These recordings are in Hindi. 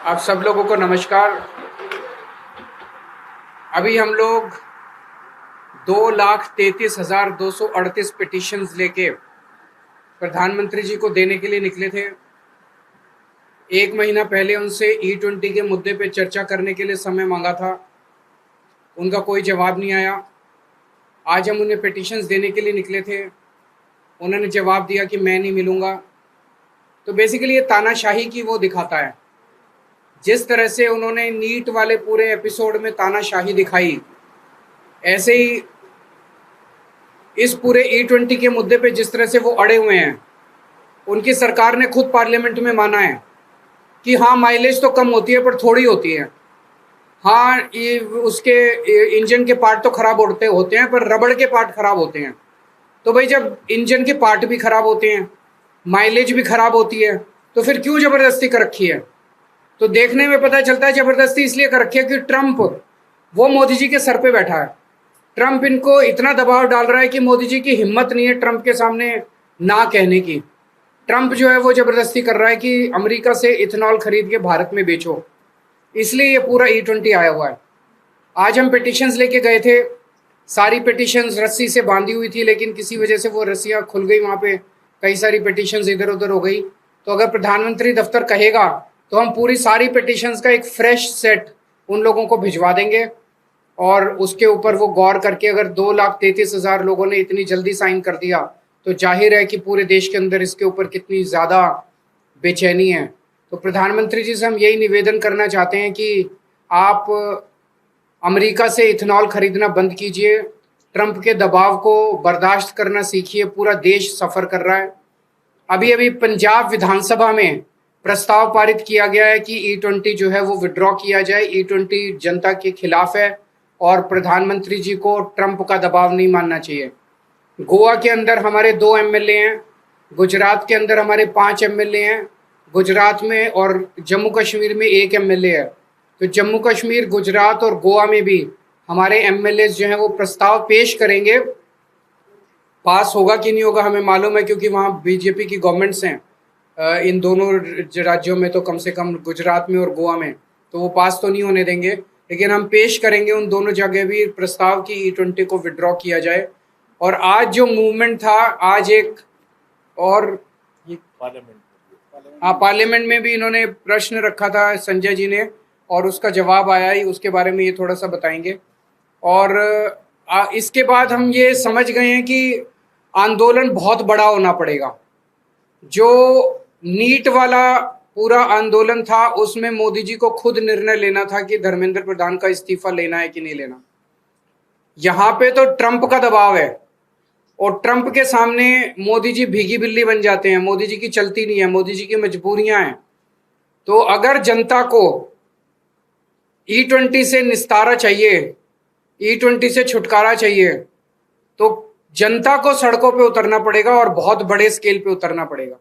आप सब लोगों को नमस्कार। अभी हम लोग 2,33,238 पिटिशंस लेके प्रधानमंत्री जी को देने के लिए निकले थे। एक महीना पहले उनसे E20 के मुद्दे पे चर्चा करने के लिए समय मांगा था, उनका कोई जवाब नहीं आया। आज हम उन्हें पिटिशंस देने के लिए निकले थे, उन्होंने जवाब दिया कि मैं नहीं मिलूँगा। तो बेसिकली ये तानाशाही की वो दिखाता है। जिस तरह से उन्होंने नीट वाले पूरे एपिसोड में तानाशाही दिखाई, ऐसे ही इस पूरे E20 के मुद्दे पे जिस तरह से वो अड़े हुए हैं। उनकी सरकार ने खुद पार्लियामेंट में माना है कि हाँ, माइलेज तो कम होती है पर थोड़ी होती है। हाँ, ये उसके इंजन के पार्ट तो खराब होते हैं पर रबड़ के पार्ट खराब होते हैं। तो भाई, जब इंजन के पार्ट भी खराब होते हैं, माइलेज भी खराब होती है, तो फिर क्यों ज़बरदस्ती कर रखी है? तो देखने में पता चलता है ज़बरदस्ती इसलिए कर रखी है कि ट्रंप वो मोदी जी के सर पे बैठा है। ट्रंप इनको इतना दबाव डाल रहा है कि मोदी जी की हिम्मत नहीं है ट्रंप के सामने ना कहने की। ट्रंप जो है वो ज़बरदस्ती कर रहा है कि अमेरिका से इथेनॉल खरीद के भारत में बेचो, इसलिए ये पूरा E20 आया हुआ है। आज हम पिटिशंस लेके गए थे, सारी पिटिशंस रस्सी से बांधी हुई थी, लेकिन किसी वजह से वो रस्सियाँ खुल गई, वहाँ पे कई सारी पिटिशंस इधर उधर हो गई। तो अगर प्रधानमंत्री दफ्तर कहेगा तो हम पूरी सारी पिटिशंस का एक फ्रेश सेट उन लोगों को भिजवा देंगे, और उसके ऊपर वो गौर करके अगर 2,33,000 लोगों ने इतनी जल्दी साइन कर दिया तो जाहिर है कि पूरे देश के अंदर इसके ऊपर कितनी ज़्यादा बेचैनी है। तो प्रधानमंत्री जी से हम यही निवेदन करना चाहते हैं कि आप अमेरिका से इथेनॉल खरीदना बंद कीजिए, ट्रंप के दबाव को बर्दाश्त करना सीखिए। पूरा देश सफ़र कर रहा है। अभी अभी पंजाब विधानसभा में प्रस्ताव पारित किया गया है कि E20 जो है वो विड्रॉ किया जाए। E20 जनता के खिलाफ है और प्रधानमंत्री जी को ट्रंप का दबाव नहीं मानना चाहिए। गोवा के अंदर हमारे 2 MLA हैं, गुजरात के अंदर हमारे 5 MLA हैं, गुजरात में और जम्मू कश्मीर में 1 MLA है। तो जम्मू कश्मीर, गुजरात और गोवा में भी हमारे MLAs जो हैं वो प्रस्ताव पेश करेंगे। पास होगा कि नहीं होगा हमें मालूम है, क्योंकि वहाँ बीजेपी की गवर्नमेंट्स हैं इन दोनों राज्यों में, तो कम से कम गुजरात में और गोवा में, तो वो पास तो नहीं होने देंगे। लेकिन हम पेश करेंगे उन दोनों जगह भी प्रस्ताव की E20 को विड्रॉ किया जाए। और आज जो मूवमेंट था, आज एक और पार्लियामेंट में भी इन्होंने प्रश्न रखा था संजय जी ने, और उसका जवाब आया ही, उसके बारे में ये थोड़ा सा बताएंगे। और इसके बाद हम ये समझ गए हैं कि आंदोलन बहुत बड़ा होना पड़ेगा। जो नीट वाला पूरा आंदोलन था उसमें मोदी जी को खुद निर्णय लेना था कि धर्मेंद्र प्रधान का इस्तीफा लेना है कि नहीं लेना। यहाँ पे तो ट्रंप का दबाव है और ट्रंप के सामने मोदी जी भीगी बिल्ली बन जाते हैं। मोदी जी की चलती नहीं है, मोदी जी की मजबूरियां हैं। तो अगर जनता को E20 से निस्तारा चाहिए, E20 से छुटकारा चाहिए, तो जनता को सड़कों पे उतरना पड़ेगा और बहुत बड़े स्केल पे उतरना पड़ेगा।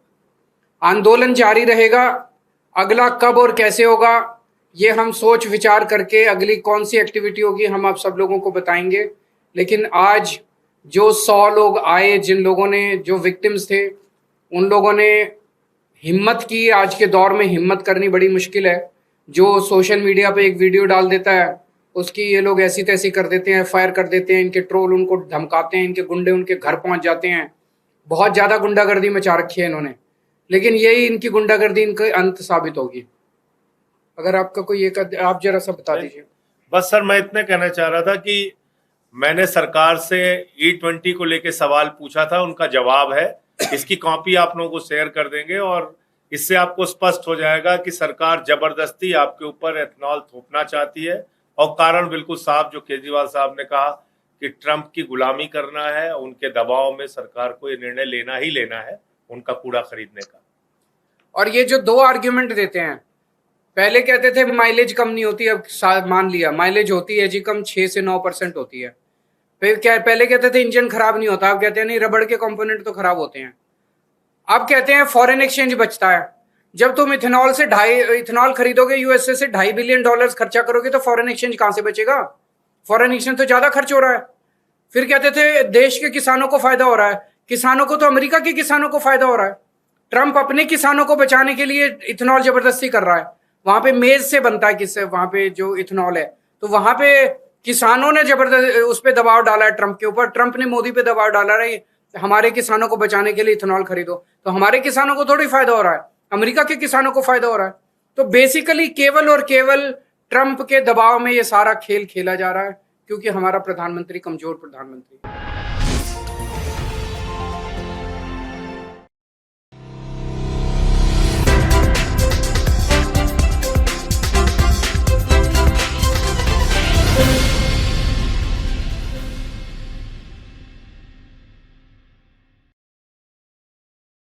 आंदोलन जारी रहेगा। अगला कब और कैसे होगा ये हम सोच विचार करके अगली कौन सी एक्टिविटी होगी हम आप सब लोगों को बताएंगे। लेकिन आज जो 100 लोग आए, जिन लोगों ने, जो विक्टिम्स थे, उन लोगों ने हिम्मत की। आज के दौर में हिम्मत करनी बड़ी मुश्किल है। जो सोशल मीडिया पे एक वीडियो डाल देता है उसकी ये लोग ऐसी तैसी कर देते हैं, फायर कर देते हैं, इनके ट्रोल उनको धमकाते हैं, इनके गुंडे उनके घर पहुंच जाते हैं। बहुत ज़्यादा गुंडागर्दी मचा रखी है इन्होंने, लेकिन यही इनकी गुंडागर्दी इनका अंत साबित होगी। अगर आपका कोई एक आप जरा सा बता दीजिए। बस सर, मैं इतने कहना चाह रहा था कि मैंने सरकार से E20 को लेके सवाल पूछा था, उनका जवाब है। इसकी कॉपी आप लोगों को शेयर कर देंगे और इससे आपको स्पष्ट हो जाएगा कि सरकार जबरदस्ती आपके ऊपर एथेनॉल थोपना चाहती है, और कारण बिल्कुल साफ जो केजरीवाल साहब ने कहा कि ट्रंप की गुलामी करना है। उनके दबाव में सरकार को ये निर्णय लेना ही लेना है उनका कूड़ा खरीदने का। और ये जो 2 आर्ग्यूमेंट देते हैं, पहले कहते थे माइलेज कम नहीं होती, अब मान लिया माइलेज होती है जी कम, 6 से 9% होती है। फिर क्या, पहले कहते थे इंजन खराब नहीं होता, अब कहते हैं नहीं, रबड़ के कंपोनेंट तो खराब होते हैं। अब कहते हैं फॉरेन एक्सचेंज बचता है। जब तुम इथेनॉल खरीदोगे यूएसए से, $2.5 बिलियन खर्चा करोगे, तो फॉरेन एक्सचेंज कहां से बचेगा? फॉरेन एक्सचेंज तो ज्यादा खर्च हो रहा है। फिर कहते थे देश के किसानों को फायदा हो रहा है। किसानों को तो अमेरिका के किसानों को फायदा हो रहा है। ट्रंप अपने किसानों को बचाने के लिए इथेनॉल जबरदस्ती कर रहा है। वहां पे मेज से बनता है, किससे, वहां पे जो इथेनॉल है, तो वहां पे किसानों ने जबरदस्त उस पर दबाव डाला है ट्रंप के ऊपर। ट्रंप ने मोदी पे दबाव डाला है हमारे किसानों को बचाने के लिए इथेनॉल खरीदो, तो हमारे किसानों को थोड़ी फायदा हो रहा है, अमेरिका के किसानों को फायदा हो रहा है। तो बेसिकली केवल और केवल ट्रंप के दबाव में ये सारा खेल खेला जा रहा है, क्योंकि हमारा प्रधानमंत्री कमजोर प्रधानमंत्री है।